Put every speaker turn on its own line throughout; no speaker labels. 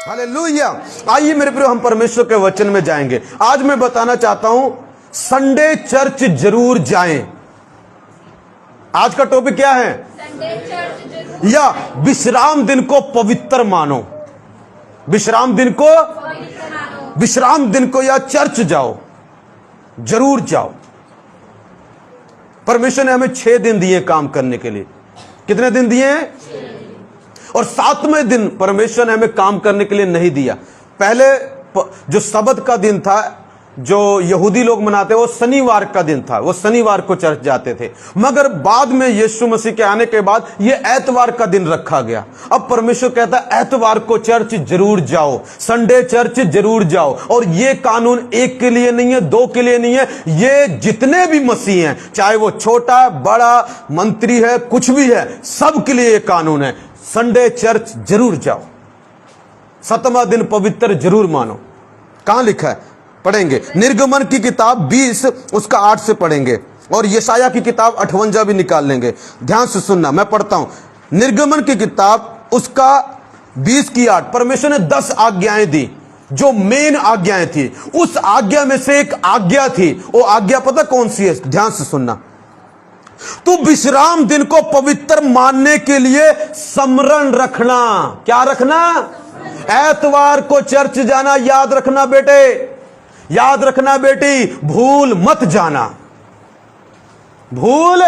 Hallelujah. आइए मेरे प्रिय, हम परमेश्वर के वचन में जाएंगे। आज मैं बताना चाहता हूं, संडे चर्च जरूर जाएं। आज का टॉपिक क्या है? संडे चर्च जरूर। या विश्राम दिन को पवित्र मानो। विश्राम दिन को पवित्र मानो। विश्राम दिन को या चर्च जाओ, जरूर जाओ। परमेश्वर ने हमें 6 दिन दिए काम करने के लिए। कितने दिन दिए हैं? और 7वें दिन परमेश्वर ने हमें काम करने के लिए नहीं दिया। पहले जो सबत का दिन था, जो यहूदी लोग मनाते, वो शनिवार का दिन था, वो शनिवार को चर्च जाते थे। मगर बाद में यीशु मसीह के आने के बाद ये एतवार का दिन रखा गया। अब परमेश्वर कहता है एतवार को चर्च जरूर जाओ, संडे चर्च जरूर जाओ। और ये कानून एक के लिए नहीं है, 2 के लिए नहीं है, ये जितने भी मसीह हैं, चाहे वो छोटा बड़ा मंत्री है, कुछ भी है, सब के लिए ये कानून है। संडे चर्च जरूर जाओ, 7वां दिन पवित्र जरूर मानो। कहां लिखा है? पढ़ेंगे निर्गमन की किताब 20 उसका 8 से पढ़ेंगे, और यशाया की किताब 58 भी निकाल लेंगे। ध्यान से सुनना, मैं पढ़ता हूं। निर्गमन की किताब उसका 20 की 8। परमेश्वर ने 10 आज्ञाएं दी, जो मेन आज्ञाएं थी। उस आज्ञा में से एक आज्ञा थी, वो आज्ञा पता कौन सी है? ध्यान से सुनना। तो विश्राम दिन को पवित्र मानने के लिए स्मरण रखना। क्या रखना? एतवार को चर्च जाना। याद रखना बेटे, याद रखना बेटी, भूल मत जाना। भूल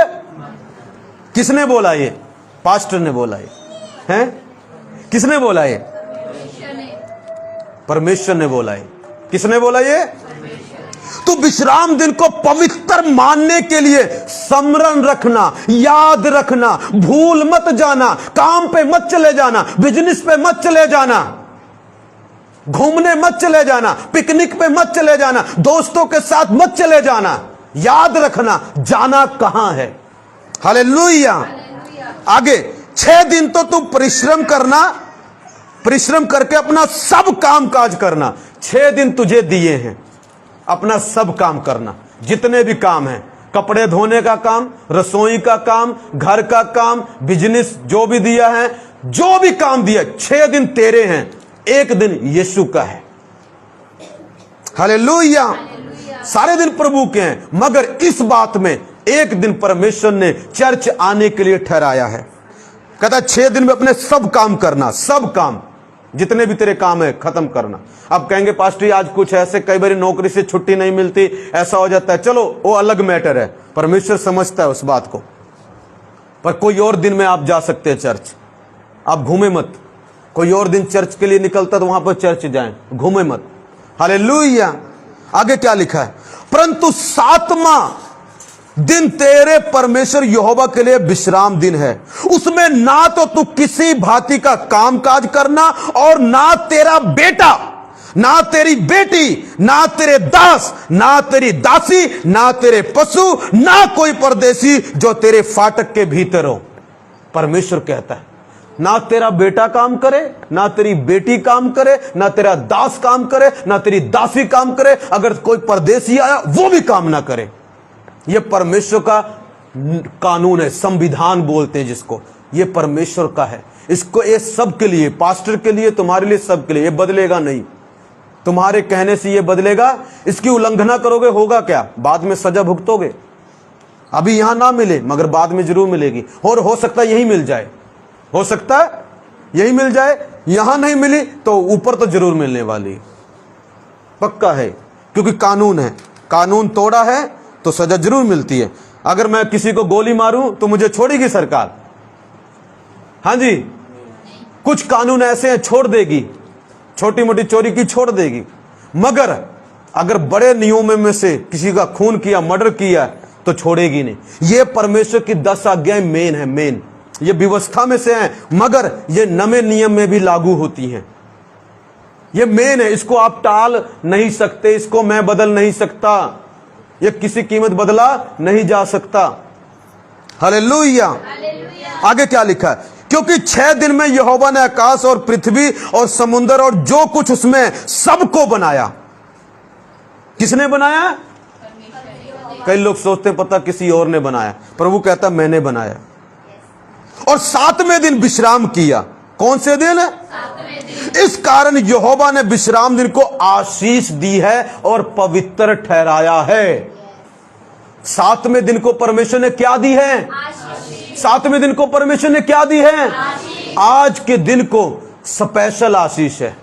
किसने बोला? ये पास्टर ने बोला। ये हैं? किसने बोला? ये परमेश्वर ने बोला। ये किसने बोला? ये तो विश्राम दिन को पवित्र मानने के लिए स्मरण रखना, याद रखना, भूल मत जाना। काम पे मत चले जाना, बिजनेस पे मत चले जाना, घूमने मत चले जाना, पिकनिक पे मत चले जाना, दोस्तों के साथ मत चले जाना। याद रखना जाना कहां है। हालेलुया। आगे 6 दिन तो तू परिश्रम करना, परिश्रम करके अपना सब काम काज करना। 6 दिन तुझे दिए हैं, अपना सब काम करना। जितने भी काम हैं, कपड़े धोने का काम, रसोई का काम, घर का काम, बिजनेस जो भी दिया है, जो भी काम दिया, 6 दिन तेरे हैं, 1 दिन यीशु का है। हालेलुया। सारे दिन प्रभु के हैं, मगर इस बात में 1 दिन परमेश्वर ने चर्च आने के लिए ठहराया है। कहता 6 दिन में अपने सब काम करना, सब काम, जितने भी तेरे काम है खत्म करना। अब कहेंगे पास्टर आज कुछ ऐसे, कई बार नौकरी से छुट्टी नहीं मिलती, ऐसा हो जाता है। चलो वो अलग मैटर है, परमेश्वर समझता है उस बात को। पर कोई और दिन में आप जा सकते हैं चर्च। आप घूमे मत। कोई और दिन चर्च के लिए निकलता तो वहां पर चर्च जाएं, घूमे मत। हालेलुया। आगे क्या लिखा है? परंतु 7वां दिन तेरे परमेश्वर यहोवा के लिए विश्राम दिन है। उसमें ना तो तू किसी भांति का काम काज करना, और ना तेरा बेटा, ना तेरी बेटी, ना तेरे दास, ना तेरी दासी, ना तेरे पशु, ना कोई परदेशी जो तेरे फाटक के भीतर हो। परमेश्वर कहता है ना तेरा बेटा काम करे, ना तेरी बेटी काम करे, ना तेरा दास काम करे, ना तेरी दासी काम करे। अगर कोई परदेशी आया वो भी काम ना करे। यह परमेश्वर का कानून है, संविधान बोलते हैं जिसको। यह परमेश्वर का है। इसको ये सब के लिए, पास्टर के लिए, तुम्हारे लिए, सब के लिए। ये बदलेगा नहीं, तुम्हारे कहने से ये बदलेगा। इसकी उल्लंघना करोगे होगा क्या? बाद में सजा भुगतोगे। अभी यहां ना मिले मगर बाद में जरूर मिलेगी, और हो सकता है यही मिल जाए, हो सकता है यही मिल जाए। यहां नहीं मिली तो ऊपर तो जरूर मिलने वाली, पक्का है, क्योंकि कानून है। कानून तोड़ा है तो सजा जरूर मिलती है। अगर मैं किसी को गोली मारूं तो मुझे छोड़ेगी सरकार? हाँ जी, कुछ कानून ऐसे हैं छोड़ देगी, छोटी मोटी चोरी की छोड़ देगी। मगर अगर बड़े नियमों में से किसी का खून किया, मर्डर किया, तो छोड़ेगी नहीं। ये परमेश्वर की 10 आज्ञाएं मेन है, मेन। ये व्यवस्था में से हैं, मगर ये नए नियम में भी लागू होती हैं। ये मेन है, इसको आप टाल नहीं सकते, इसको मैं बदल नहीं सकता, ये किसी कीमत बदला नहीं जा सकता। हालेलुया। आगे क्या लिखा है? क्योंकि 6 दिन में यहोवा ने आकाश और पृथ्वी और समुद्र और जो कुछ उसमें सबको बनाया। किसने बनाया? कई लोग सोचते पता किसी और ने बनाया। प्रभु कहता मैंने बनाया। और 7वें दिन विश्राम किया। कौन से दिन? इस कारण यहोवा ने विश्राम दिन को आशीष दी है और पवित्र ठहराया है। सातवें दिन को परमेश्वर ने क्या दी है? सातवें दिन को परमेश्वर ने क्या दी है? आज के दिन को स्पेशल आशीष है।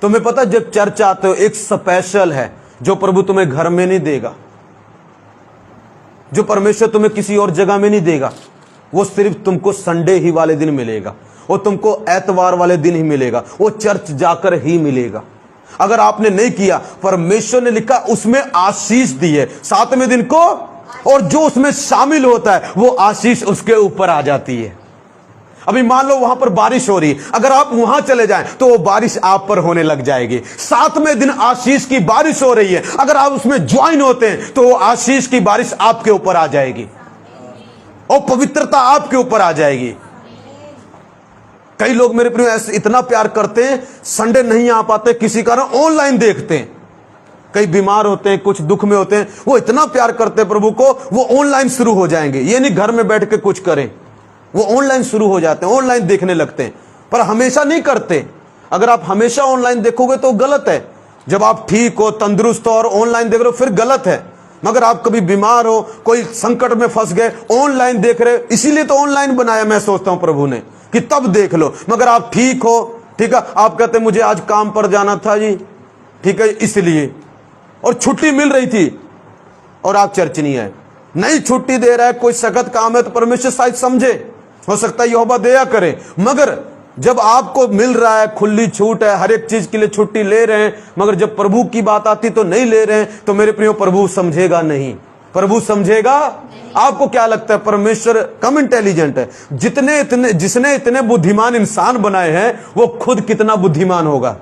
तुम्हें पता, जब चर्च आते हो एक स्पेशल है जो प्रभु तुम्हें घर में नहीं देगा, जो परमेश्वर तुम्हें किसी और जगह में नहीं देगा। वो सिर्फ तुमको संडे ही वाले दिन मिलेगा, वो तुमको एतवार वाले दिन ही मिलेगा, वो चर्च जाकर ही मिलेगा। अगर आपने नहीं किया, परमेश्वर ने लिखा उसमें आशीष दी है सातवें दिन को, और जो उसमें शामिल होता है वो आशीष उसके ऊपर आ जाती है। अभी मान लो वहां पर बारिश हो रही है, अगर आप वहां चले जाएं तो वो बारिश आप पर होने लग जाएगी। सातवें दिन आशीष की बारिश हो रही है, अगर आप उसमें ज्वाइन होते हैं तो वो आशीष की बारिश आपके ऊपर आ जाएगी और पवित्रता आपके ऊपर आ जाएगी। कई लोग मेरे प्रिय ऐसे इतना प्यार करते हैं, संडे नहीं आ पाते किसी कारण ऑनलाइन देखते हैं। कई बीमार होते हैं, कुछ दुख में होते हैं, वो इतना प्यार करते हैं प्रभु को, वो ऑनलाइन शुरू हो जाएंगे। ये नहीं घर में बैठ के कुछ करें, वो ऑनलाइन शुरू हो जाते हैं, ऑनलाइन देखने लगते हैं, पर हमेशा नहीं करते। अगर आप हमेशा ऑनलाइन देखोगे तो गलत है। जब आप ठीक हो, तंदुरुस्त हो और ऑनलाइन देख रहे हो फिर गलत है। मगर आप कभी बीमार हो, कोई संकट में फंस गए, ऑनलाइन देख रहे, इसीलिए तो ऑनलाइन बनाया मैं सोचता हूं प्रभु ने कि तब देख लो। मगर आप ठीक हो, ठीक है, आप कहते मुझे आज काम पर जाना था जी, ठीक है, इसलिए, और छुट्टी मिल रही थी और आप चर्च नहीं आए। नहीं छुट्टी दे रहा है, कोई सख्त काम है तो परमेश्वर शायद समझे, हो सकता है यहोवा दया करे। मगर जब आपको मिल रहा है, खुली छूट है, हर एक चीज के लिए छुट्टी ले रहे हैं, मगर जब प्रभु की बात आती तो नहीं ले रहे हैं, तो मेरे प्रियो प्रभु समझेगा नहीं। प्रभु समझेगा? आपको क्या लगता है परमेश्वर कम इंटेलिजेंट है? जिसने इतने बुद्धिमान इंसान बनाए हैं वो खुद कितना बुद्धिमान होगा।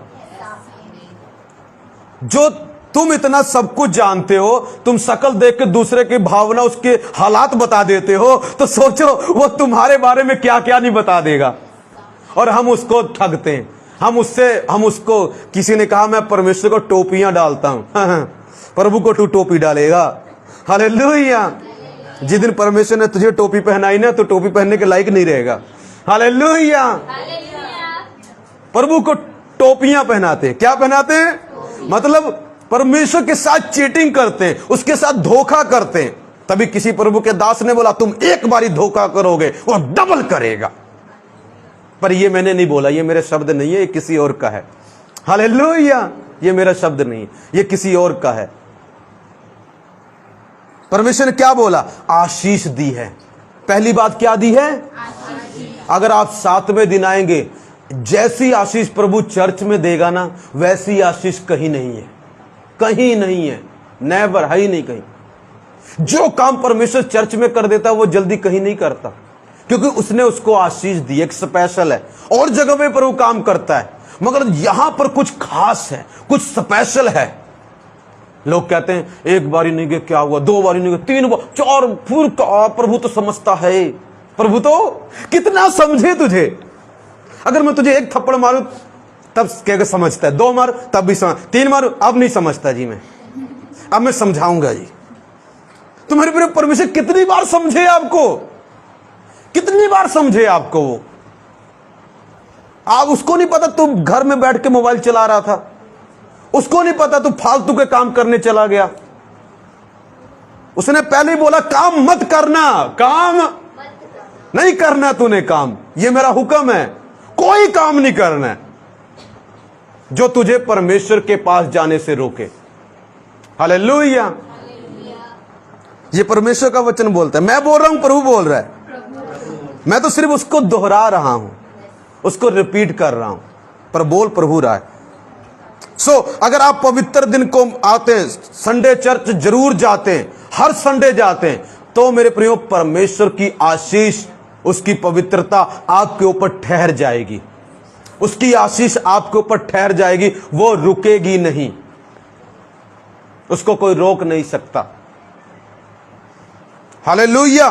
जो तुम इतना सब कुछ जानते हो, तुम शकल देख के दूसरे की भावना, उसके हालात बता देते हो, तो सोचो वो तुम्हारे बारे में क्या क्या नहीं बता देगा। और हम उसको ठगते हैं, हम उसको, किसी ने कहा मैं परमेश्वर को टोपियां डालता हूं। प्रभु को तू टोपी डालेगा? हालेलुया। जिस दिन परमेश्वर ने तुझे टोपी पहनाई ना, तो टोपी पहनने के लायक नहीं रहेगा। हालेलुया। प्रभु को टोपियां पहनाते, क्या पहनाते हैं? मतलब परमेश्वर के साथ चीटिंग करते हैं, उसके साथ धोखा करते हैं। तभी किसी प्रभु के दास ने बोला तुम एक बारी धोखा करोगे वो डबल करेगा। पर ये मैंने नहीं बोला, ये मेरे शब्द नहीं है, ये किसी और का है। हालेलुया। ये मेरा शब्द नहीं है, ये किसी और का है। परमेश्वर ने क्या बोला? आशीष दी है। पहली बात क्या दी है? अगर आप सातवें दिन आएंगे, जैसी आशीष प्रभु चर्च में देगा ना, वैसी आशीष कहीं नहीं है, कहीं नहीं है, नेवर, है ही नहीं कहीं। जो काम परमेश्वर चर्च में कर देता है वो जल्दी कहीं नहीं करता, क्योंकि उसने उसको आशीष दी, एक स्पेशल है। और जगह में प्रभु काम करता है, मगर यहां पर कुछ खास है, कुछ स्पेशल है। लोग कहते हैं एक बारी नहीं गए क्या हुआ, दो बारी नहीं गए, तीन बार, चार, फिर प्रभु तो समझता है। प्रभु तो कितना समझे तुझे। अगर मैं तुझे एक थप्पड़ मारूं तब क्या समझता है, दो मार तब भी समझ, तीन मार अब नहीं समझता जी, मैं अब मैं समझाऊंगा जी। तुम्हारे प्रिय परमेश्वर कितनी बार समझे आपको, कितनी बार समझे आपको। वो आप, उसको नहीं पता तुम घर में बैठ के मोबाइल चला रहा था, उसको नहीं पता तू फालतू के काम करने चला गया। उसने पहले ही बोला काम मत करना, काम नहीं करना तूने काम, ये मेरा हुक्म है, कोई काम नहीं करना है जो तुझे परमेश्वर के पास जाने से रोके। हालेलुया। ये परमेश्वर का वचन बोलता है, मैं बोल रहा हूं, प्रभु बोल रहा है, मैं तो सिर्फ उसको दोहरा रहा हूं, उसको रिपीट कर रहा हूं, पर बोल प्रभु रहा है। अगर आप पवित्र दिन को आते हैं, संडे चर्च जरूर जाते हैं, हर संडे जाते हैं, तो मेरे प्रियो परमेश्वर की आशीष, उसकी पवित्रता आपके ऊपर ठहर जाएगी, उसकी आशीष आपके ऊपर ठहर जाएगी, वो रुकेगी नहीं, उसको कोई रोक नहीं सकता। हालेलुया।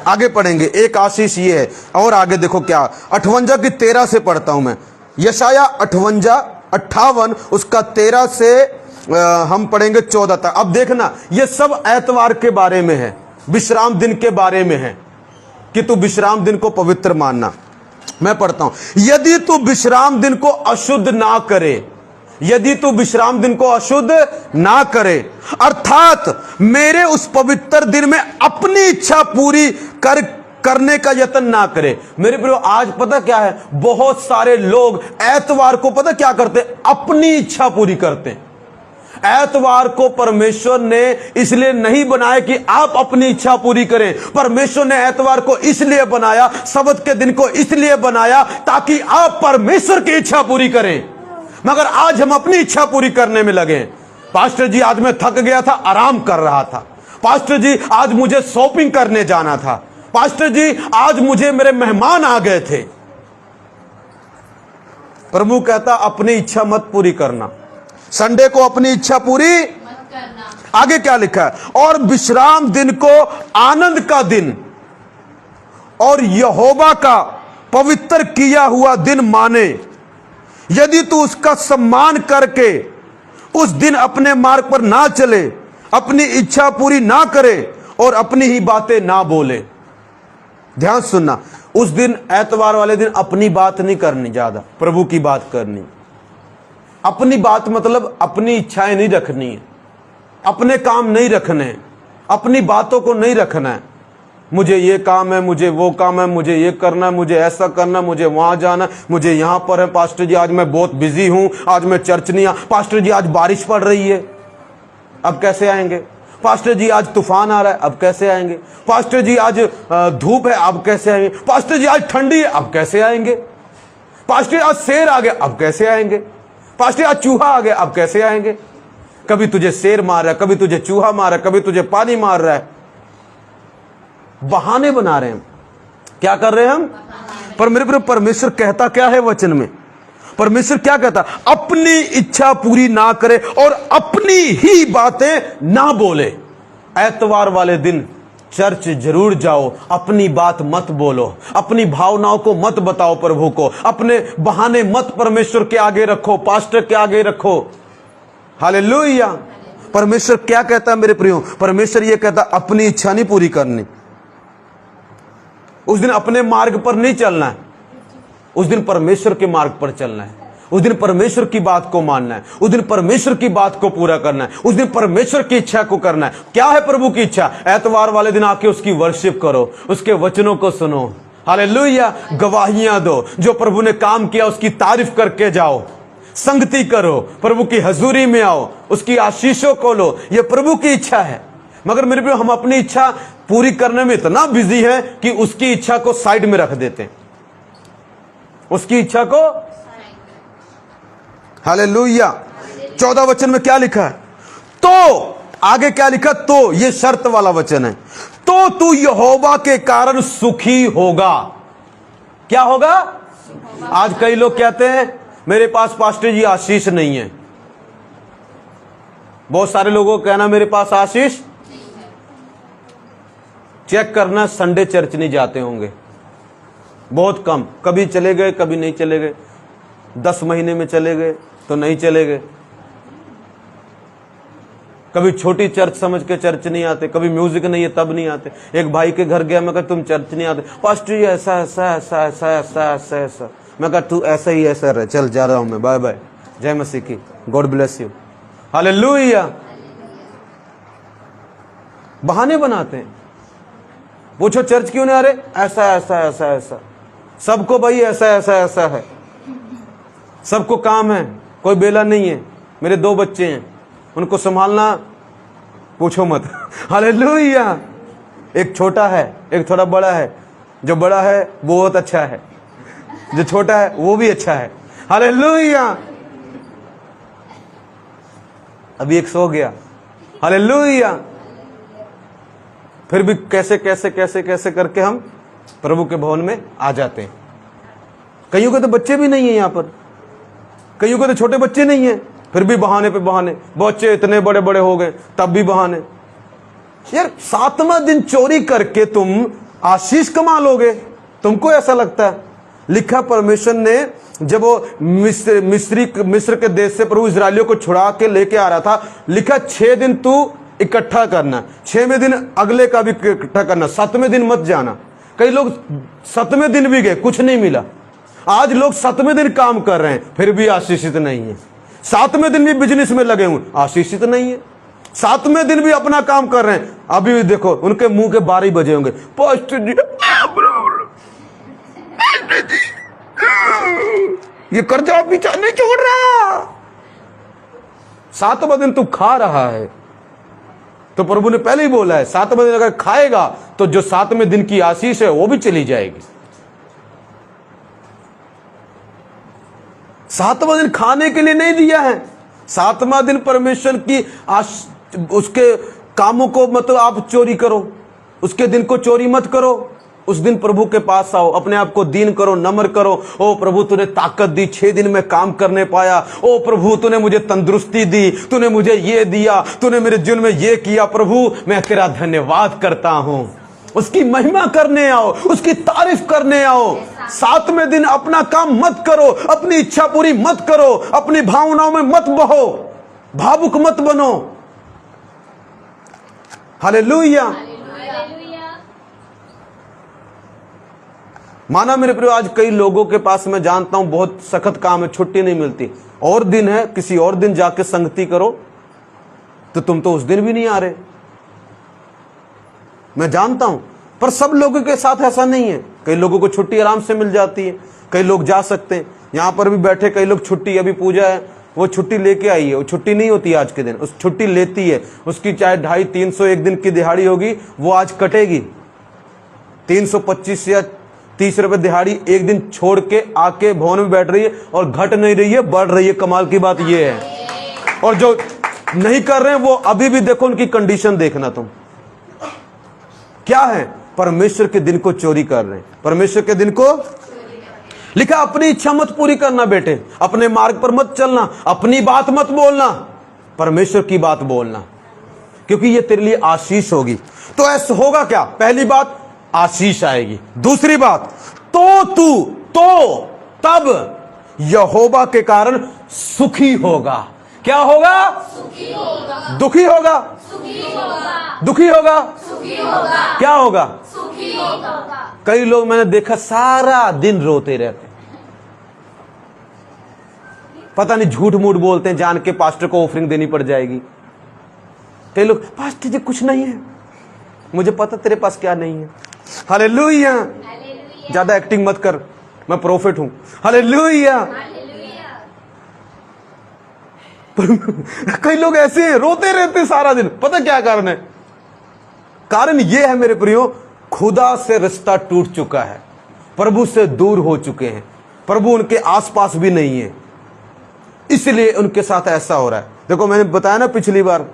आगे पढ़ेंगे, एक आशीष ये है, और आगे देखो क्या, 58 की 13 से पढ़ता हूं मैं, यशाया 58 उसका 13 से हम पढ़ेंगे 14 तक। अब देखना, ये सब एतवार के बारे में है, विश्राम दिन के बारे में है, कि तू विश्राम दिन को पवित्र मानना। मैं पढ़ता हूं, यदि तू विश्राम दिन को अशुद्ध ना करे, यदि तू विश्राम दिन को अशुद्ध ना करे, अर्थात मेरे उस पवित्र दिन में अपनी इच्छा पूरी करने का यत्न ना करे। मेरे प्रियो, आज पता क्या है, बहुत सारे लोग एतवार को पता क्या करते, अपनी इच्छा पूरी करते हैं। एतवार को परमेश्वर ने इसलिए नहीं बनाया कि आप अपनी इच्छा पूरी करें। परमेश्वर ने एतवार को इसलिए बनाया, सब्त के दिन को इसलिए बनाया ताकि आप परमेश्वर की इच्छा पूरी करें। मगर आज हम अपनी इच्छा पूरी करने में लगे। पास्टर जी, आज मैं थक गया था, आराम कर रहा था। पास्टर जी, आज मुझे शॉपिंग करने जाना था। पास्टर जी, आज मुझे मेरे मेहमान आ गए थे। प्रभु कहता अपनी इच्छा मत पूरी करना, संडे को अपनी इच्छा पूरी मत करना। आगे क्या लिखा है, और विश्राम दिन को आनंद का दिन और यहोवा का पवित्र किया हुआ दिन माने। यदि तू उसका सम्मान करके उस दिन अपने मार्ग पर ना चले, अपनी इच्छा पूरी ना करे और अपनी ही बातें ना बोले। ध्यान सुनना, उस दिन एतवार वाले दिन अपनी बात नहीं करनी, ज्यादा प्रभु की बात करनी। अपनी बात मतलब अपनी इच्छाएं नहीं रखनी है, अपने काम नहीं रखने, अपनी बातों को नहीं रखना है। मुझे ये काम है, मुझे वो काम है, मुझे ये करना है, मुझे ऐसा करना है, मुझे वहां जाना है, मुझे यहां पर है। पास्टर जी, आज मैं बहुत बिजी हूं, आज मैं चर्च नहीं आ। पास्टर जी, आज बारिश पड़ रही है, अब कैसे आएंगे? पास्टर जी, आज तूफान आ रहा है, अब कैसे आएंगे? पास्टर जी, आज धूप है, अब कैसे आएंगे? पास्टर जी, आज ठंडी है, अब कैसे आएंगे? पास्टर आज शेर आ गया, अब कैसे आएंगे? पास्टर आज चूहा आ गया, अब कैसे आएंगे? कभी तुझे शेर मार रहा है, कभी तुझे चूहा मार रहा है, कभी तुझे पानी मार रहा है। बहाने बना रहे हैं। क्या कर रहे हैं हम? पर मेरे परमेश्वर कहता क्या है वचन में? परमेश्वर क्या कहता? अपनी इच्छा पूरी ना करे और अपनी ही बातें ना बोले। एतवार वाले दिन चर्च जरूर जाओ, अपनी बात मत बोलो, अपनी भावनाओं को मत बताओ प्रभु को, अपने बहाने मत परमेश्वर के आगे रखो, पास्टर के आगे रखो। हालेलुया। परमेश्वर क्या कहता है मेरे प्रियो? परमेश्वर ये कहता अपनी इच्छा नहीं पूरी करनी। उस दिन अपने मार्ग पर नहीं चलना है, उस दिन परमेश्वर के मार्ग पर चलना है। उस दिन परमेश्वर की बात को मानना है, उस दिन परमेश्वर की बात को पूरा करना है, उस दिन परमेश्वर की इच्छा को करना है। क्या है प्रभु की इच्छा? एतवार वाले दिन आके उसकी वर्शिप करो, उसके वचनों को सुनो, हालेलुया, गवाहियां दो, जो प्रभु ने काम किया उसकी तारीफ करके जाओ, संगति करो, प्रभु की हजूरी में आओ, उसकी आशीषों को लो। यह प्रभु की इच्छा है। मगर मेरे प्रिय, हम अपनी इच्छा पूरी करने में इतना बिजी है कि उसकी इच्छा को साइड में रख देते हैं, उसकी इच्छा को। हालेलुया। 14 वचन में क्या लिखा है? तो आगे क्या लिखा? तो ये शर्त वाला वचन है, तो तू यहोवा के कारण सुखी होगा। क्या होगा? आज कई लोग कहते हैं मेरे पास पास्टर जी आशीष नहीं है। बहुत सारे लोगों को कहना मेरे पास आशीष। चेक करना, संडे चर्च नहीं जाते होंगे, बहुत कम, कभी चले गए कभी नहीं चले गए, 10 महीने में चले गए तो नहीं चले गए, कभी छोटी चर्च समझ के चर्च नहीं आते, कभी म्यूजिक नहीं है तब नहीं आते। एक भाई के घर गया, मैं कहा तुम चर्च नहीं आते? पास्टर जी ऐसा ऐसा ऐसा ऐसा ऐसा ऐसा ऐसा। मैं कहा तू ऐसा ही ऐसा रहे, चल जा रहा हूं मैं, बाय बाय, जय मसीह की, गॉड ब्लेस यू, हालेलुया। बहाने बनाते हैं। पूछो चर्च क्यों नहीं आ रहे? ऐसा ऐसा ऐसा ऐसा। सबको भाई ऐसा ऐसा ऐसा है, सबको काम है, कोई बेला नहीं है। मेरे 2 बच्चे हैं, उनको संभालना पूछो मत। हालेलुया। एक छोटा है, एक थोड़ा बड़ा है। जो बड़ा है वो बहुत अच्छा है, जो छोटा है वो भी अच्छा है। हालेलुया। अभी एक सो गया। हालेलुया। फिर भी कैसे कैसे कैसे कैसे करके हम प्रभु के भवन में आ जाते हैं। कईयों के तो बच्चे भी नहीं है यहाँ पर, कईयों के तो छोटे बच्चे नहीं है, फिर भी बहाने पे बहाने। बच्चे इतने बड़े बड़े हो गए तब भी बहाने। यार 7वां दिन चोरी करके तुम आशीष कमा लोगे, तुमको ऐसा लगता है? लिखा परमेश्वर ने जब वो मिस्र के देश से प्रभु इजरायलियों को छुड़ा के लेके आ रहा था, लिखा 6 दिन तू इकट्ठा करना, 6वें दिन अगले का भी इकट्ठा करना, 7वें दिन मत जाना। कई लोग 7वें दिन भी गए, कुछ नहीं मिला। आज लोग 7वें दिन काम कर रहे हैं फिर भी आशीषित नहीं है। 7वें दिन भी बिजनेस में लगे हुए, आशीषित नहीं है। 7वें दिन भी अपना काम कर रहे हैं, अभी भी देखो उनके मुंह के 12 बजे होंगे, पास्टर जी ये कर्जा पीछा नहीं छोड़ रहा। 7वां दिन तू खा रहा है तो प्रभु ने पहले ही बोला है 7वां दिन अगर खाएगा तो जो 7वें दिन की आशीष है वो भी चली जाएगी। 7वां दिन खाने के लिए नहीं दिया है। 7वां दिन परमेश्वर की उसके कामों को मतलब आप चोरी करो, उसके दिन को चोरी मत करो। उस दिन प्रभु के पास आओ, अपने आप को दीन करो, नम्र करो। ओ प्रभु तूने ताकत दी, 6 दिन में काम करने पाया। ओ प्रभु तूने मुझे तंदुरुस्ती दी, तूने मुझे ये दिया, तूने मेरे जीवन में ये किया। प्रभु मैं तेरा धन्यवाद करता हूं। उसकी महिमा करने आओ, उसकी तारीफ करने आओ। 7वें दिन अपना काम मत करो, अपनी इच्छा पूरी मत करो, अपनी भावनाओं में मत बहो, भावुक मत बनो। हालेलुया। माना मेरे प्रिय, आज कई लोगों के पास मैं जानता हूं बहुत सख्त काम है, छुट्टी नहीं मिलती, और दिन है, किसी और दिन जाके संगति करो, तो तुम तो उस दिन भी नहीं आ रहे। मैं जानता हूं, पर सब लोगों के साथ ऐसा नहीं है। कई लोगों को छुट्टी आराम से मिल जाती है, कई लोग जा सकते हैं। यहां पर भी बैठे कई लोग छुट्टी, अभी पूजा है वो छुट्टी लेके आई है, वो छुट्टी नहीं होती आज के दिन, उस छुट्टी लेती है। उसकी चाहे 250-300 एक दिन की दिहाड़ी होगी, वो आज कटेगी। 325 या 30 रुपए दिहाड़ी एक दिन छोड़ के आके भवन में बैठ रही है और घट नहीं रही है, बढ़ रही है। कमाल की बात ये है। और जो नहीं कर रहे हैं वो अभी भी देखो उनकी कंडीशन देखना तुम क्या है, परमेश्वर के दिन को चोरी कर रहे हैं। परमेश्वर के दिन को लिखा, अपनी इच्छा मत पूरी करना बेटे, अपने मार्ग पर मत चलना, अपनी बात मत बोलना, परमेश्वर की बात बोलना, क्योंकि ये तेरे लिए आशीष होगी। तो ऐसा होगा क्या? पहली बात, आशीष आएगी। दूसरी बात, तब यहोवा के कारण सुखी होगा। क्या होगा? सुखी होगा। दुखी होगा? सुखी होगा। दुखी होगा? सुखी होगा। क्या होगा? सुखी होगा। कई लोग मैंने देखा सारा दिन रोते रहते, पता नहीं झूठ मूठ बोलते हैं, जान के पास्टर को ऑफरिंग देनी पड़ जाएगी। कई लोग, पास्टर जी कुछ नहीं है, मुझे पता तेरे पास क्या नहीं है। हालेलुया। ज्यादा एक्टिंग मत कर, मैं प्रोफेट हूं। हालेलुया। कई लोग ऐसे हैं, रोते रहते सारा दिन, पता क्या कारण है? कारण यह है मेरे प्रियो, खुदा से रिश्ता टूट चुका है, प्रभु से दूर हो चुके हैं, प्रभु उनके आसपास भी नहीं है, इसलिए उनके साथ ऐसा हो रहा है। देखो मैंने बताया ना पिछली बार,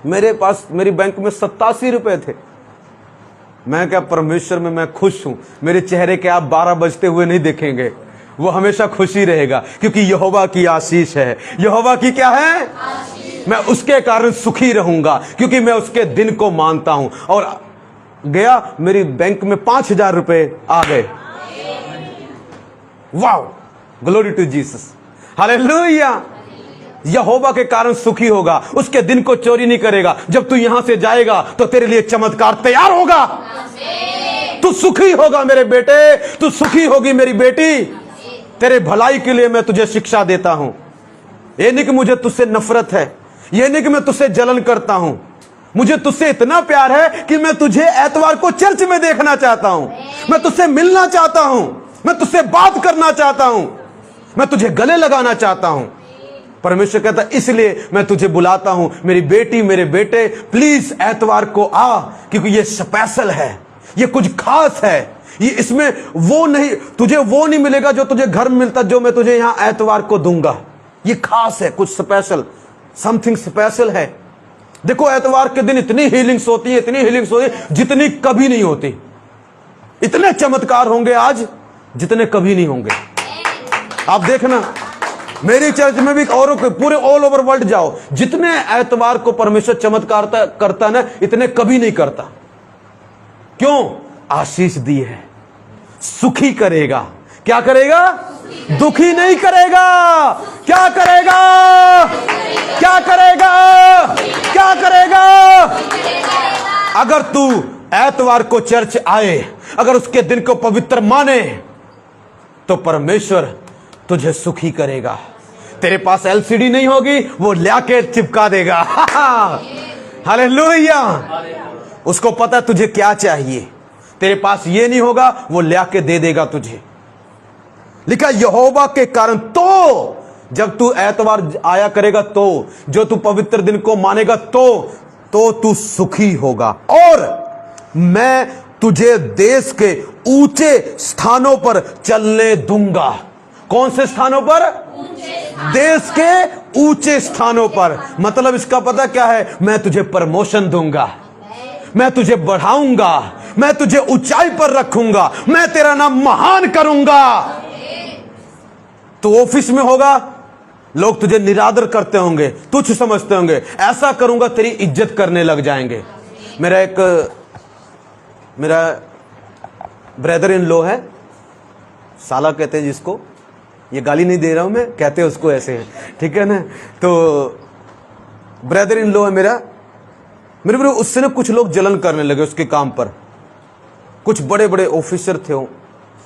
मेरे पास मेरी बैंक में 87 रुपए थे। मैं क्या, परमेश्वर में मैं खुश हूं। मेरे चेहरे के आप 12 बजते हुए नहीं देखेंगे, वो हमेशा खुशी रहेगा, क्योंकि यहोवा की आशीष है। यहोवा की क्या है? आशीष। मैं उसके कारण सुखी रहूंगा, क्योंकि मैं उसके दिन को मानता हूं। और गया, मेरी बैंक में 5000 रुपए आ गए। Wow, glory to Jesus. Hallelujah. यहोवा के कारण सुखी होगा, उसके दिन को चोरी नहीं करेगा। जब तू यहां से जाएगा तो तेरे लिए चमत्कार तैयार होगा। तू सुखी होगा मेरे बेटे, तू सुखी होगी मेरी बेटी। तेरे भलाई के लिए मैं तुझे शिक्षा देता हूं। ये नहीं कि मुझे तुझसे नफरत है, ये नहीं कि मैं तुझसे जलन करता हूं। मुझे तुझसे इतना प्यार है कि मैं तुझे एतवार को चर्च में देखना चाहता हूं, मैं तुझसे मिलना चाहता हूं, मैं तुझसे बात करना चाहता हूं, मैं तुझे गले लगाना चाहता हूं। परमेश्वर कहता है इसलिए मैं तुझे बुलाता हूं, मेरी बेटी मेरे बेटे, प्लीज एतवार को आ, क्योंकि ये स्पेशल है, ये कुछ खास है। ये इसमें वो नहीं, तुझे वो नहीं मिलेगा जो तुझे घर में मिलता, जो मैं तुझे यहां एतवार को दूंगा। ये खास है, कुछ स्पेशल, समथिंग स्पेशल है। देखो एतवार के दिन इतनी हीलिंग्स होती है, इतनी हीलिंग्स होती है जितनी कभी नहीं होती। इतने चमत्कार होंगे आज जितने कभी नहीं होंगे। आप देखना, मेरी चर्च में भी और पूरे ऑल ओवर वर्ल्ड जाओ, जितने एतवार को परमेश्वर चमत्कार करता ना, इतने कभी नहीं करता। क्यों? आशीष दी है, सुखी करेगा। क्या करेगा? दुखी नहीं करेगा। क्या करेगा? क्या करेगा? क्या करेगा? अगर तू एतवार को चर्च आए, अगर उसके दिन को पवित्र माने, तो परमेश्वर तुझे सुखी करेगा। तेरे पास एलसीडी नहीं होगी, वो लाके चिपका देगा। हालेलुया। उसको पता तुझे क्या चाहिए। तेरे पास ये नहीं होगा, वो लाके दे देगा तुझे। लिखा यहोवा के कारण, तो जब तू एतवार आया करेगा, तो जो तू पवित्र दिन को मानेगा, तो तू सुखी होगा। और मैं तुझे देश के ऊंचे स्थानों पर चलने दूंगा। कौन से स्थानों पर? देश के ऊंचे स्थानों पर। मतलब इसका पता क्या है? मैं तुझे प्रमोशन दूंगा, मैं तुझे बढ़ाऊंगा, मैं तुझे ऊंचाई पर रखूंगा, मैं तेरा नाम महान करूंगा। तो ऑफिस में होगा, लोग तुझे निरादर करते होंगे, तुच्छ समझते होंगे। ऐसा करूंगा तेरी इज्जत करने लग जाएंगे। मेरा ब्रदर इन लॉ है, साला कहते हैं जिसको, ये गाली नहीं दे रहा हूं मैं, कहते हैं उसको ऐसे हैं, ठीक है ना। तो ब्रदर इन लॉ है मेरे उससे ना कुछ लोग जलन करने लगे उसके काम पर। कुछ बड़े बड़े ऑफिसर थे,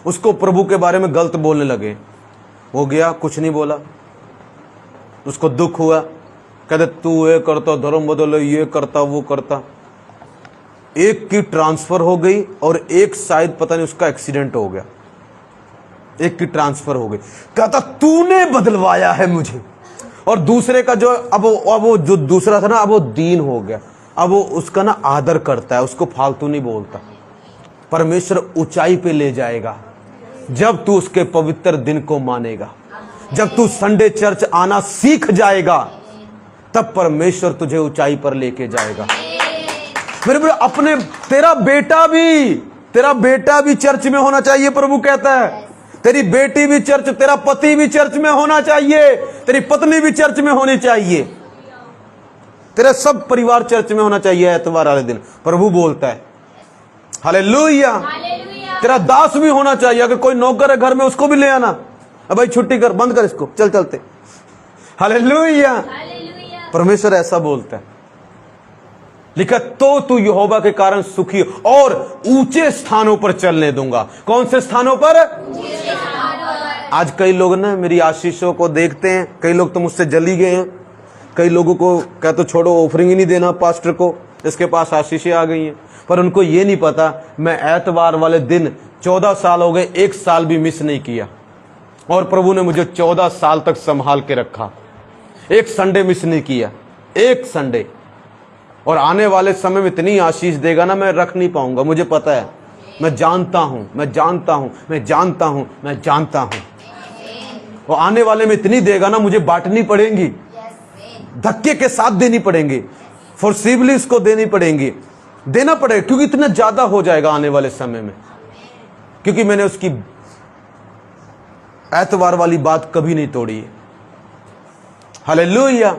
उसको प्रभु के बारे में गलत बोलने लगे। वो गया, कुछ नहीं बोला, उसको दुख हुआ, कहते तू ये करता, धर्म बदल, ये करता, वो करता। एक की ट्रांसफर हो गई और एक शायद पता नहीं उसका एक्सीडेंट हो गया, एक की ट्रांसफर हो गई। कहता तूने बदलवाया है मुझे। और दूसरे का जो अब वो जो दूसरा था ना, अब वो दीन हो गया, अब वो उसका ना आदर करता है, उसको फालतू नहीं बोलता। परमेश्वर ऊंचाई पे ले जाएगा जब तू उसके पवित्र दिन को मानेगा। जब तू संडे चर्च आना सीख जाएगा, तब परमेश्वर तुझे ऊंचाई पर लेके जाएगा। मेरे अपने तेरा बेटा भी चर्च में होना चाहिए। प्रभु कहता है तेरी बेटी भी चर्च, तेरा पति भी चर्च में होना चाहिए, तेरी पत्नी भी चर्च में होनी चाहिए, तेरा सब परिवार चर्च में होना चाहिए एतवार वाले दिन। प्रभु बोलता है हालेलुया। तेरा दास भी होना चाहिए। अगर कोई नौकर है घर में, उसको भी ले आना। अब भाई छुट्टी कर, बंद कर इसको, चल चलते। हालेलुया। परमेश्वर ऐसा बोलता है। लिखा तो तू यहोवा के कारण सुखी और ऊंचे स्थानों पर चलने दूंगा। कौन से स्थानों पर? आज कई लोग ना मेरी आशीषों को देखते हैं, कई लोग तो मुझसे जली गए हैं। कई लोगों को कह तो छोड़ो, ऑफरिंग ही नहीं देना पास्टर को, इसके पास आशीषें आ गई हैं। पर उनको ये नहीं पता मैं एतवार वाले दिन 14 साल हो गए, एक साल भी मिस नहीं किया। और प्रभु ने मुझे 14 साल तक संभाल के रखा, एक संडे मिस नहीं किया, एक संडे। और आने वाले समय में इतनी आशीष देगा ना, मैं रख नहीं पाऊंगा। मुझे पता है, मैं जानता हूं, मैं जानता हूं, मैं जानता हूं, मैं जानता हूं। और आने वाले में इतनी देगा ना, मुझे बांटनी पड़ेगी, धक्के के साथ देनी पड़ेंगी, फोर्सिबली इसको देनी पड़ेंगी, देना पड़ेगा, क्योंकि इतना ज्यादा हो जाएगा आने वाले समय में। क्योंकि मैंने उसकी एतवार वाली बात कभी नहीं तोड़ी है। हालेलुया।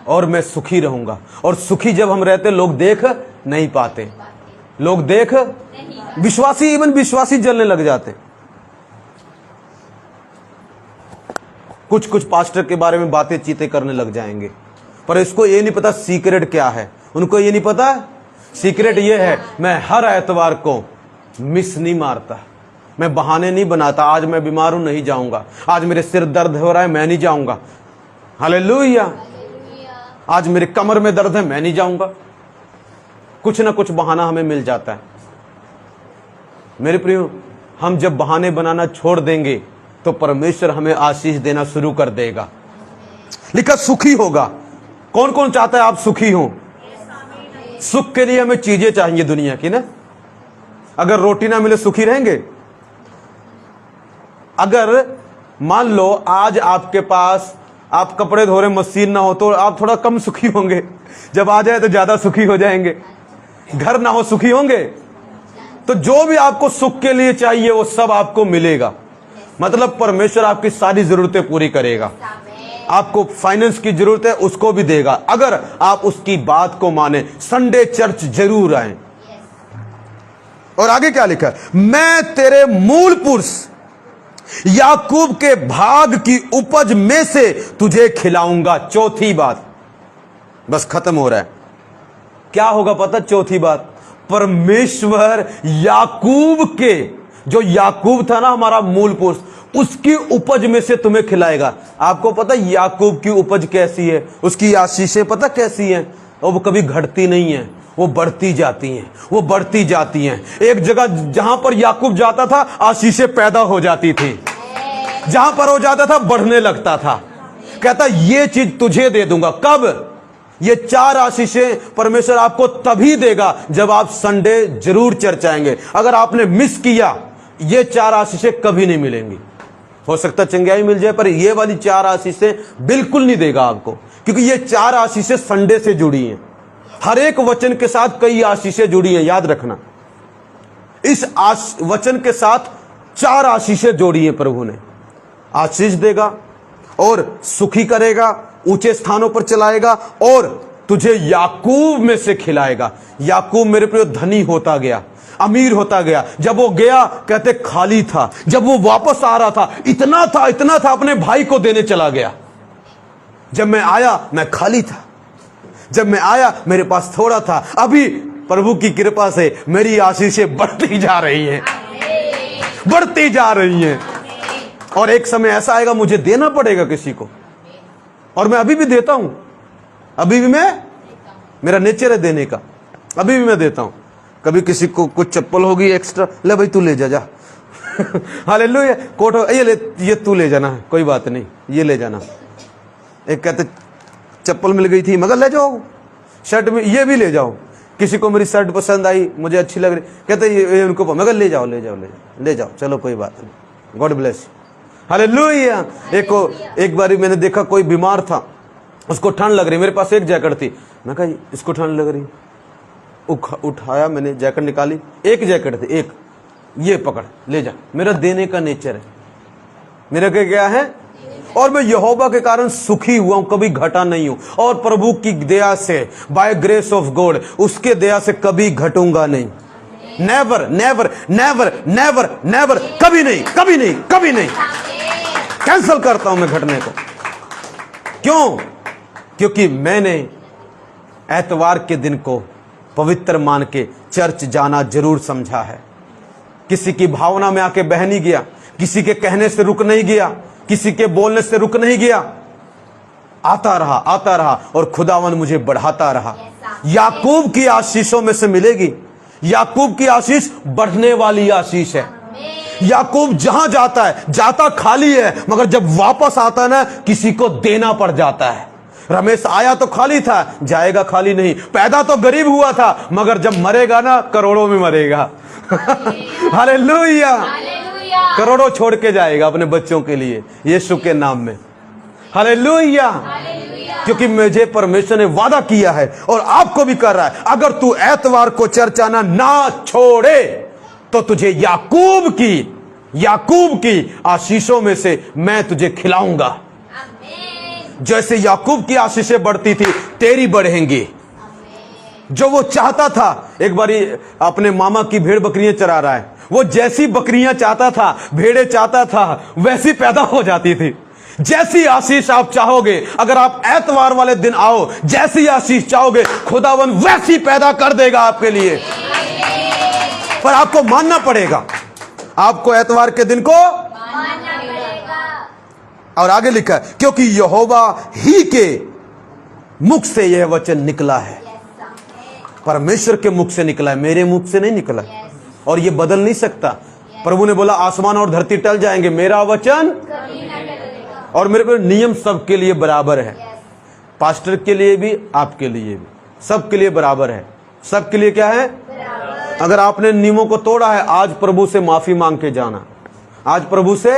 और मैं सुखी रहूंगा। और सुखी जब हम रहते, लोग देख नहीं पाते, लोग देख विश्वासी, इवन विश्वासी जलने लग जाते। कुछ पास्टर के बारे में बातें चीतें करने लग जाएंगे, पर इसको ये नहीं पता सीक्रेट क्या है। उनको ये नहीं पता सीक्रेट ये है, मैं हर एतवार को मिस नहीं मारता, मैं बहाने नहीं बनाता। आज मैं बीमार हूं, नहीं जाऊंगा। आज मेरे सिर दर्द हो रहा है, मैं नहीं जाऊंगा। हालेलुया। आज मेरे कमर में दर्द है, मैं नहीं जाऊंगा। कुछ ना कुछ बहाना हमें मिल जाता है। मेरे प्रियो, हम जब बहाने बनाना छोड़ देंगे तो परमेश्वर हमें आशीष देना शुरू कर देगा। लिखा सुखी होगा। कौन कौन चाहता है आप सुखी हो? सुख के लिए हमें चीजें चाहिए दुनिया की ना। अगर रोटी ना मिले सुखी रहेंगे? अगर मान लो आज आपके पास, आप कपड़े धो रहे, मशीन ना हो, तो आप थोड़ा कम सुखी होंगे। जब आ जाए तो ज्यादा सुखी हो जाएंगे। घर ना हो, सुखी होंगे। तो जो भी आपको सुख के लिए चाहिए वो सब आपको मिलेगा। मतलब परमेश्वर आपकी सारी जरूरतें पूरी करेगा। आपको फाइनेंस की जरूरत है, उसको भी देगा, अगर आप उसकी बात को माने। संडे चर्च जरूर आए। और आगे क्या लिखा है? मैं तेरे मूल पुरुष याकूब के भाग की उपज में से तुझे खिलाऊंगा। चौथी बात, बस खत्म हो रहा है। क्या होगा पता? चौथी बात, परमेश्वर याकूब के जो याकूब था ना, हमारा मूल पुरुष, उसकी उपज में से तुम्हें खिलाएगा। आपको पता याकूब की उपज कैसी है, उसकी आशीषें पता कैसी हैं? और वो कभी घटती नहीं है, वो बढ़ती जाती हैं, वो बढ़ती जाती हैं। एक जगह जहां पर याकूब जाता था आशीषें पैदा हो जाती थी, जहां पर वो जाता था बढ़ने लगता था। कहता ये चीज तुझे दे दूंगा। कब? ये 4 आशीषें परमेश्वर आपको तभी देगा जब आप संडे जरूर चर्च आएंगे। अगर आपने मिस किया, ये 4 आशीषें कभी नहीं मिलेंगी। हो सकता चंगाई मिल जाए, पर ये वाली 4 आशीषें बिल्कुल नहीं देगा आपको, क्योंकि ये 4 आशीषें संडे से जुड़ी हैं। हर एक वचन के साथ कई आशीषें जुड़ी हैं, याद रखना। इस वचन के साथ 4 आशीषें जोड़ी हैं प्रभु ने। आशीष देगा और सुखी करेगा, ऊंचे स्थानों पर चलाएगा और तुझे याकूब में से खिलाएगा। याकूब मेरे प्रिय धनी होता गया, अमीर होता गया। जब वो गया कहते खाली था, जब वो वापस आ रहा था इतना था अपने भाई को देने चला गया। जब मैं आया मैं खाली था, जब मैं आया मेरे पास थोड़ा था। अभी प्रभु की कृपा से मेरी आशीषें बढ़ती जा रही हैं, बढ़ती जा रही हैं। और एक समय ऐसा आएगा मुझे देना पड़ेगा किसी को, और मैं अभी भी देता हूं। अभी भी मेरा नेचर है देने का, अभी भी मैं देता हूं। कभी किसी को कुछ चप्पल होगी एक्स्ट्रा, ले भाई तू ले जा हालेलुया। कोट हो, ये तू ले जाना है, कोई बात नहीं, ये ले जाना। एक कहते चप्पल मिल गई थी मगर ले जाओ, शर्ट में ये भी ले जाओ। किसी को मेरी शर्ट पसंद आई, मुझे अच्छी लग रही, कहते ये उनको मगर ले जाओ, चलो कोई बात नहीं, गॉड ब्लेस। हालेलुया। एक बारी मैंने देखा कोई बीमार था, उसको ठंड लग रही, मेरे पास एक जैकेट थी, मैं कहा इसको ठंड लग रही, उठाया मैंने, जैकेट निकाली, एक जैकेट थी, एक ये पकड़ ले जा। मेरा देने का नेचर है, मेरा क्या है। और मैं यहोवा के कारण सुखी हुआ हूं, कभी घटा नहीं हूं। और प्रभु की दया से, बाय ग्रेस ऑफ गॉड, उसके दया से कभी घटूंगा नहीं। Never never never never never, कभी नहीं, कभी नहीं, कभी नहीं। कैंसल करता हूं मैं घटने को। क्यों? क्योंकि मैंने एतवार के दिन को पवित्र मान के चर्च जाना जरूर समझा है। किसी की भावना में आके बह नहीं गया, किसी के कहने से रुक नहीं गया, किसी के बोलने से रुक नहीं गया। आता रहा और खुदावन मुझे बढ़ाता रहा। याकूब की आशीषों में से मिलेगी। याकूब की आशीष बढ़ने वाली आशीष है। याकूब जहां जाता खाली है, मगर जब वापस आता है ना, किसी को देना पड़ जाता है। रमेश आया तो खाली था, जाएगा खाली नहीं। पैदा तो गरीब हुआ था, मगर जब मरेगा ना करोड़ों में मरेगा। हालेलुया। करोड़ों छोड़ के जाएगा अपने बच्चों के लिए, यीशु के नाम में। हालेलुया। क्योंकि मुझे परमेश्वर ने वादा किया है और आपको भी कर रहा है, अगर तू एतवार को चर्च आना ना छोड़े तो तुझे याकूब की आशीषों में से मैं तुझे खिलाऊंगा। जैसे याकूब की आशीषें बढ़ती थी, तेरी बढ़ेंगी। जो वो चाहता था, एक बारी अपने मामा की भेड़ बकरियां चरा रहा है, वो जैसी बकरियां चाहता था, भेड़े चाहता था, वैसी पैदा हो जाती थी। जैसी आशीष आप चाहोगे, अगर आप एतवार वाले दिन आओ, जैसी आशीष चाहोगे खुदावन वैसी पैदा कर देगा आपके लिए। पर आपको मानना पड़ेगा, आपको एतवार के दिन को मानना पड़ेगा। और आगे लिखा है, क्योंकि यहोवा ही के मुख से यह वचन निकला है। परमेश्वर के मुख से निकला है, मेरे मुख से नहीं निकला। और ये बदल नहीं सकता। प्रभु ने बोला आसमान और धरती टल जाएंगे, मेरा वचन। और मेरे को नियम सबके लिए बराबर है, पास्टर के लिए भी, आपके लिए भी, सबके लिए बराबर है। सबके लिए क्या है? अगर आपने नियमों को तोड़ा है, आज प्रभु से माफी मांग के जाना, आज प्रभु से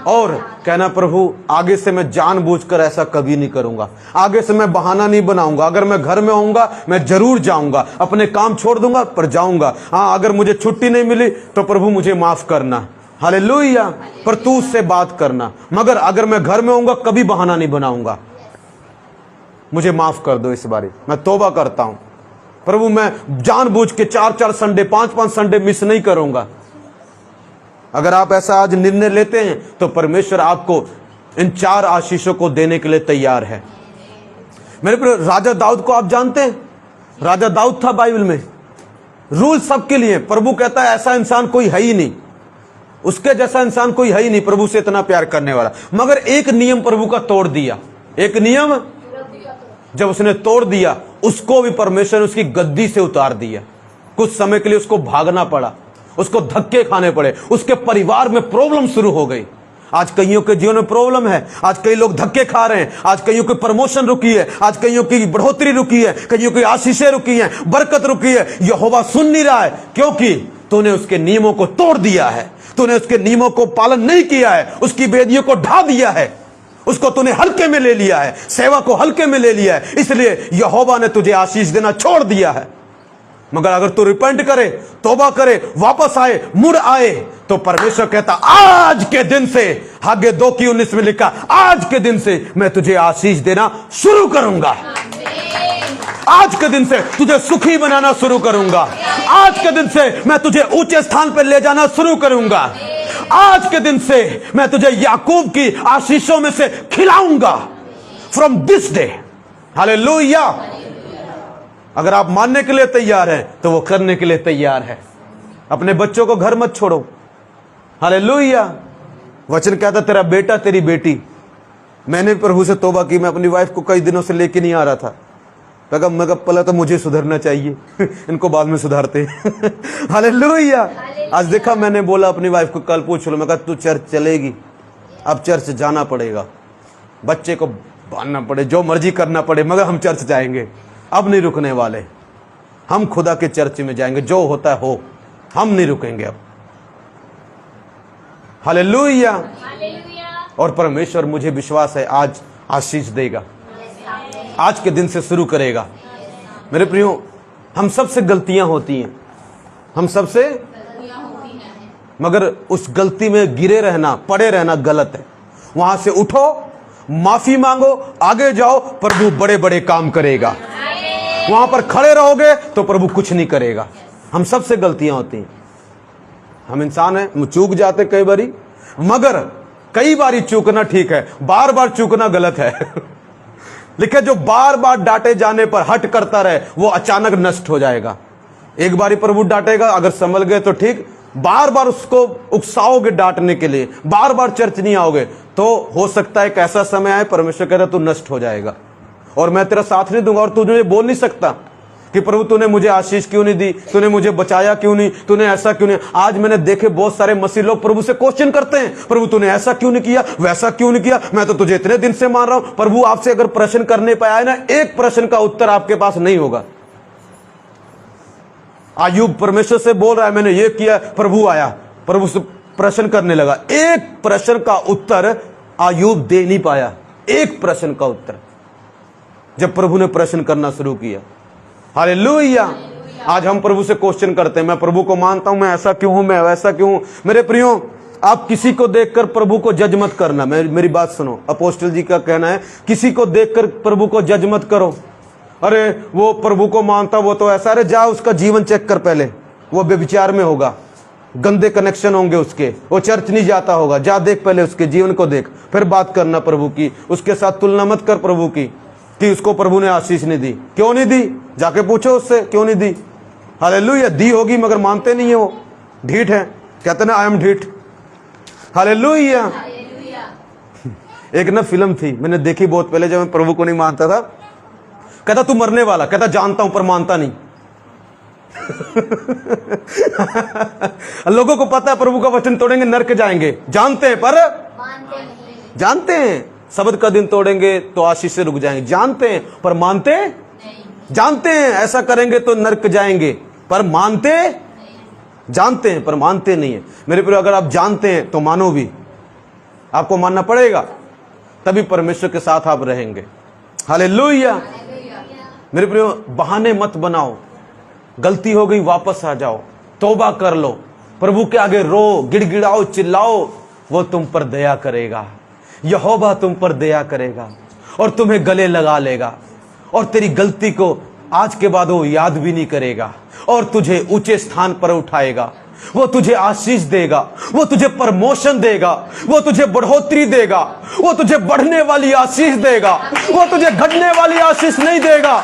और कहना, प्रभु आगे से मैं जानबूझकर ऐसा कभी नहीं करूंगा, आगे से मैं बहाना नहीं बनाऊंगा। अगर मैं घर में होऊंगा मैं जरूर जाऊंगा, अपने काम छोड़ दूंगा पर जाऊंगा। हाँ, अगर मुझे छुट्टी नहीं मिली तो प्रभु मुझे माफ करना, हालेलुया, पर तू उससे बात करना। मगर अगर मैं घर में होऊंगा कभी बहाना नहीं बनाऊंगा, मुझे माफ कर दो, इस बारी मैं तौबा करता हूं प्रभु, मैं जानबूझ के 4-4 संडे 5-5 संडे मिस नहीं करूंगा। अगर आप ऐसा आज निर्णय लेते हैं तो परमेश्वर आपको इन 4 आशीषों को देने के लिए तैयार है। मेरे प्रिय, राजा दाऊद को आप जानते हैं? राजा दाऊद था बाइबल में, रूल सबके लिए। प्रभु कहता है ऐसा इंसान कोई है ही नहीं, उसके जैसा इंसान कोई है ही नहीं प्रभु से इतना प्यार करने वाला। मगर एक नियम प्रभु का तोड़ दिया, एक नियम जब उसने तोड़ दिया, उसको भी परमेश्वर ने उसकी गद्दी से उतार दिया। कुछ समय के लिए उसको भागना पड़ा, उसको धक्के खाने पड़े, उसके परिवार में प्रॉब्लम शुरू हो गई। आज कईयों के जीवन में प्रॉब्लम है, आज कई लोग धक्के खा रहे हैं, आज कईयों की प्रमोशन रुकी है, आज कईयों की बढ़ोतरी रुकी है, कईयों की आशीषें रुकी हैं, बरकत रुकी है। यहोवा सुन नहीं रहा है, क्योंकि तूने उसके नियमों को तोड़ दिया है, तूने उसके नियमों को पालन नहीं किया है, उसकी वेदियों को ढा दिया है, उसको तूने हल्के में ले लिया है, सेवा को हल्के में ले लिया है, इसलिए यहोवा ने तुझे आशीष देना छोड़ दिया है। मगर अगर तू रिपेंट करे, तौबा करे, वापस आए, मुड़ आए, तो परमेश्वर कहता आज के दिन से, हागे 2:19 में लिखा, आज के दिन से मैं तुझे आशीष देना शुरू करूंगा। आज के दिन से तुझे सुखी बनाना शुरू करूंगा। आज के दिन से मैं तुझे ऊंचे स्थान पर ले जाना शुरू करूंगा। आज के दिन से मैं तुझे याकूब की आशीषों में से खिलाऊंगा। From this day, hallelujah. अगर आप मानने के लिए तैयार हैं तो वो करने के लिए तैयार है। अपने बच्चों को घर मत छोड़ो, हालेलुया। वचन कहता तेरा बेटा तेरी बेटी। मैंने प्रभु से तौबा की, मैं अपनी वाइफ को कई दिनों से लेके नहीं आ रहा था। मैं पहले तो मुझे सुधरना चाहिए इनको बाद में सुधारते हालेलुया। आज देखा, मैंने बोला अपनी वाइफ को, कल पूछ लो, मैं कहा तू चर्च चलेगी? अब चर्च जाना पड़ेगा, बच्चे को बांधना पड़े, जो मर्जी करना पड़े, मगर हम चर्च जाएंगे। अब नहीं रुकने वाले, हम खुदा के चर्च में जाएंगे, जो होता है हो, हम नहीं रुकेंगे अब। हालेलुया। और परमेश्वर, मुझे विश्वास है, आज आशीष देगा, आज के दिन से शुरू करेगा। मेरे प्रियो, हम सबसे गलतियां होती हैं, हम सबसे, मगर उस गलती में गिरे रहना, पड़े रहना गलत है। वहां से उठो, माफी मांगो, आगे जाओ, प्रभु बड़े बड़े काम करेगा। वहां पर खड़े रहोगे तो प्रभु कुछ नहीं करेगा। हम सबसे गलतियां होती हैं, हम इंसान हैं, चूक जाते कई बारी, मगर कई बारी चूकना ठीक है, बार बार चूकना गलत है लेकिन जो बार बार डांटे जाने पर हट करता रहे, वो अचानक नष्ट हो जाएगा। एक बारी प्रभु डांटेगा, अगर संभल गए तो ठीक, बार बार उसको उकसाओगे डांटने के लिए, बार बार चर्च नहीं आओगे, तो हो सकता है एक ऐसा समय आए, परमेश्वर कह रहा तू नष्ट हो जाएगा और मैं तेरा साथ नहीं दूंगा। और तू मुझे बोल नहीं सकता कि प्रभु तूने मुझे आशीष क्यों नहीं दी, तूने मुझे बचाया क्यों नहीं, तूने ऐसा क्यों नहीं। आज मैंने देखे बहुत सारे मसीह लोग प्रभु से क्वेश्चन करते हैं, प्रभु तूने ऐसा क्यों नहीं किया, वैसा क्यों नहीं किया, मैं तो तुझे इतने दिन से मान रहा हूं। प्रभु आपसे अगर प्रश्न करने पे आए ना, एक प्रश्न का उत्तर आपके पास नहीं होगा। अय्यूब परमेश्वर से बोल रहा है मैंने ये किया, प्रभु आया, प्रभु से प्रश्न करने लगा, एक प्रश्न का उत्तर अय्यूब दे नहीं पाया। एक प्रश्न का उत्तर जब प्रभु ने प्रश्न करना शुरू किया। हालेलुया। आज हम प्रभु से क्वेश्चन करते हैं, मैं प्रभु को मानता हूं, मैं ऐसा क्यों हूं, मैं वैसा क्यों हूं। मेरे प्रियो, आप किसी को देखकर प्रभु को जज मत करना। मेरी बात सुनो, अपोस्टल जी का कहना है, किसी को देखकर प्रभु को जज मत करो। अरे वो प्रभु को मानता, वो तो ऐसा। अरे जा उसका जीवन चेक कर पहले, वो व्यभिचार में होगा, गंदे कनेक्शन होंगे उसके, वो चर्च नहीं जाता होगा, जा देख पहले उसके जीवन को देख, फिर बात करना प्रभु की। उसके साथ तुलना मत कर प्रभु की कि उसको प्रभु ने आशीष नहीं दी। क्यों नहीं दी, जाके पूछो उससे क्यों नहीं दी। हालेलुया। दी होगी मगर मानते नहीं है, वो ढीठ है, कहते ना आई एम ढीठ। हालेलुया। एक ना फिल्म थी, मैंने देखी बहुत पहले, जब मैं प्रभु को नहीं मानता था। कहता तू मरने वाला, कहता जानता हूं पर मानता नहीं लोगों को पता है प्रभु का वचन तोड़ेंगे नरक जाएंगे, जानते हैं पर मानते नहीं। जानते हैं शब्द का दिन तोड़ेंगे तो आशीष से रुक जाएंगे, जानते हैं पर मानते नहीं। जानते हैं ऐसा करेंगे तो नरक जाएंगे, पर मानते नहीं। जानते हैं पर मानते नहीं है। मेरे प्रिय, अगर आप जानते हैं तो मानो भी, आपको मानना पड़ेगा, तभी परमेश्वर के साथ आप रहेंगे। हालेलुया। मेरे प्रिय, बहाने मत बनाओ, गलती हो गई वापस आ जाओ, तौबा कर लो, प्रभु के आगे रो, गिड़गिड़ाओ, चिल्लाओ, वो तुम पर दया करेगा। यहोवा तुम पर दया करेगा और तुम्हें गले लगा लेगा और तेरी गलती को आज के बाद वो याद भी नहीं करेगा और तुझे ऊंचे स्थान पर उठाएगा। वो तुझे आशीष देगा, वो तुझे प्रमोशन देगा, वो तुझे बढ़ोतरी देगा, वो तुझे बढ़ने वाली आशीष देगा, वो तुझे घटने वाली आशीष नहीं देगा।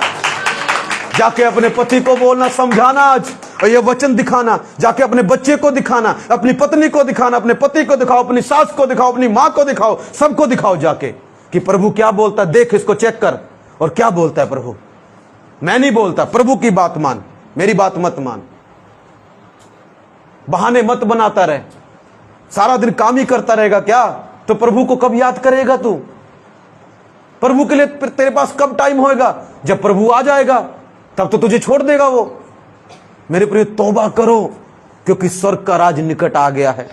जाके अपने पति को बोलना, समझाना आज, और ये वचन दिखाना, जाके अपने बच्चे को दिखाना, अपनी पत्नी को दिखाना, अपने पति को दिखाओ, अपनी सास को दिखाओ, अपनी माँ को दिखाओ, सबको दिखाओ जाके कि प्रभु क्या बोलता है, देख इसको चेक कर और क्या बोलता है प्रभु। मैं नहीं बोलता, प्रभु की बात मान, मेरी बात मत मान। बहाने मत बनाता रहे, सारा दिन काम ही करता रहेगा क्या, तो प्रभु को कब याद करेगा तू? प्रभु के लिए तेरे पास कब टाइम होएगा? जब प्रभु आ जाएगा तब तो तुझे छोड़ देगा वो। मेरे प्रिय, तौबा करो क्योंकि स्वर्ग का राज निकट आ गया है।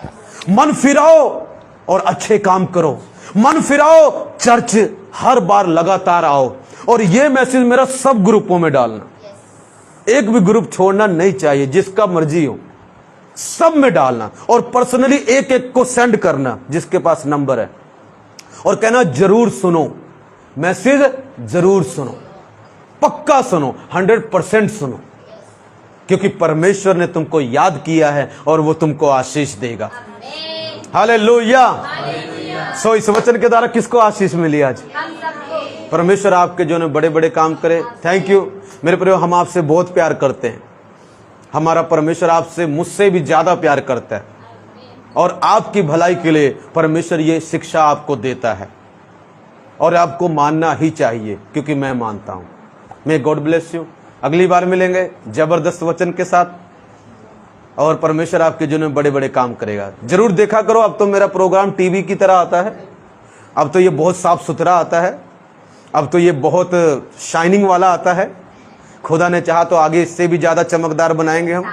मन फिराओ और अच्छे काम करो, मन फिराओ, चर्च हर बार लगातार आओ, और ये मैसेज मेरा सब ग्रुपों में डालना, एक भी ग्रुप छोड़ना नहीं चाहिए, जिसका मर्जी हो सब में डालना, और पर्सनली एक एक को सेंड करना जिसके पास नंबर है, और कहना जरूर सुनो मैसेज, जरूर सुनो, पक्का सुनो, 100% सुनो, क्योंकि परमेश्वर ने तुमको याद किया है और वो तुमको आशीष देगा। हालेलुया। सो इस वचन के द्वारा किसको आशीष मिली आज? परमेश्वर आपके जो ने बड़े बड़े काम करे। थैंक यू मेरे प्रियो, हम आपसे बहुत प्यार करते हैं। हमारा परमेश्वर आपसे, मुझसे भी ज्यादा प्यार करता है, और आपकी भलाई के लिए परमेश्वर ये शिक्षा आपको देता है, और आपको मानना ही चाहिए, क्योंकि मैं मानता हूं। May God bless you. अगली बार मिलेंगे जबरदस्त वचन के साथ, और परमेश्वर आपके जीवन में बड़े बड़े काम करेगा। जरूर देखा करो, अब तो मेरा प्रोग्राम टीवी की तरह आता है, अब तो ये बहुत साफ सुथरा आता है, अब तो ये बहुत शाइनिंग वाला आता है। खुदा ने चाहा तो आगे इससे भी ज्यादा चमकदार बनाएंगे हम।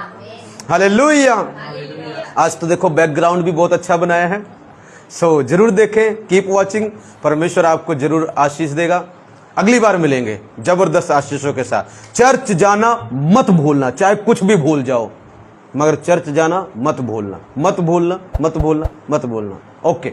हालेलुया। आज तो देखो बैकग्राउंड भी बहुत अच्छा बनाया है। सो जरूर देखें, कीप वॉचिंग, परमेश्वर आपको जरूर आशीष देगा। अगली बार मिलेंगे जबरदस्त आशीषों के साथ। चर्च जाना मत भूलना, चाहे कुछ भी भूल जाओ, मगर चर्च जाना मत भूलना, मत भूलना, मत भूलना, मत भूलना। ओके।